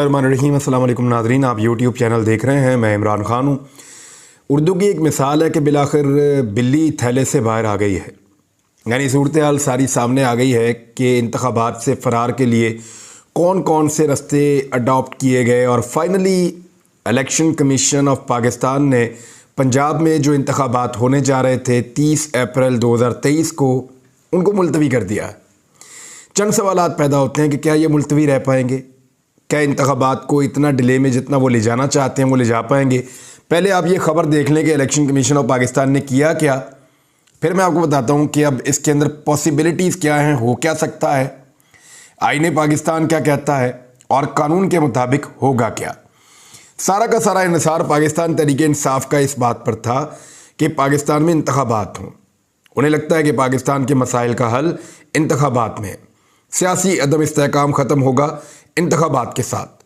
रहीम अस्सलाम वालेकुम नाज़रीन, आप यूट्यूब चैनल देख रहे हैं। मैं इमरान ख़ान हूँ। उर्दू की एक मिसाल है कि बिलाखिर बिल्ली थैले से बाहर आ गई है। यानी सूरत हाल सारी सामने आ गई है कि इंतखाबात से फ़रार के लिए कौन कौन से रास्ते अडॉप्ट किए गए और finally election commission of Pakistan ने पंजाब में जो इंतखाबात होने जा रहे थे 30 अप्रैल 2023 को, उनको मुलतवी कर दिया। चंद सवालात पैदा होते हैं कि क्या ये मुलतवी रह पाएंगे, क्या इंतखाबात को इतना डिले में जितना वो ले जाना चाहते हैं वो ले जा पाएंगे। पहले आप ये ख़बर देख लें कि इलेक्शन कमीशन ऑफ पाकिस्तान ने किया क्या, फिर मैं आपको बताता हूँ कि अब इसके अंदर पॉसिबिलिटीज़ क्या हैं, हो क्या सकता है, आईने पाकिस्तान क्या कहता है और कानून के मुताबिक होगा क्या। सारा का सारा इंसार पाकिस्तान तहरीक इंसाफ का इस बात पर था कि पाकिस्तान में इंतखाबात हों। उन्हें लगता है कि पाकिस्तान के मसाइल का हल इंतखाबात में है। सियासी अदम इस्तेहकाम ख़त्म होगा इंतखाबात के साथ।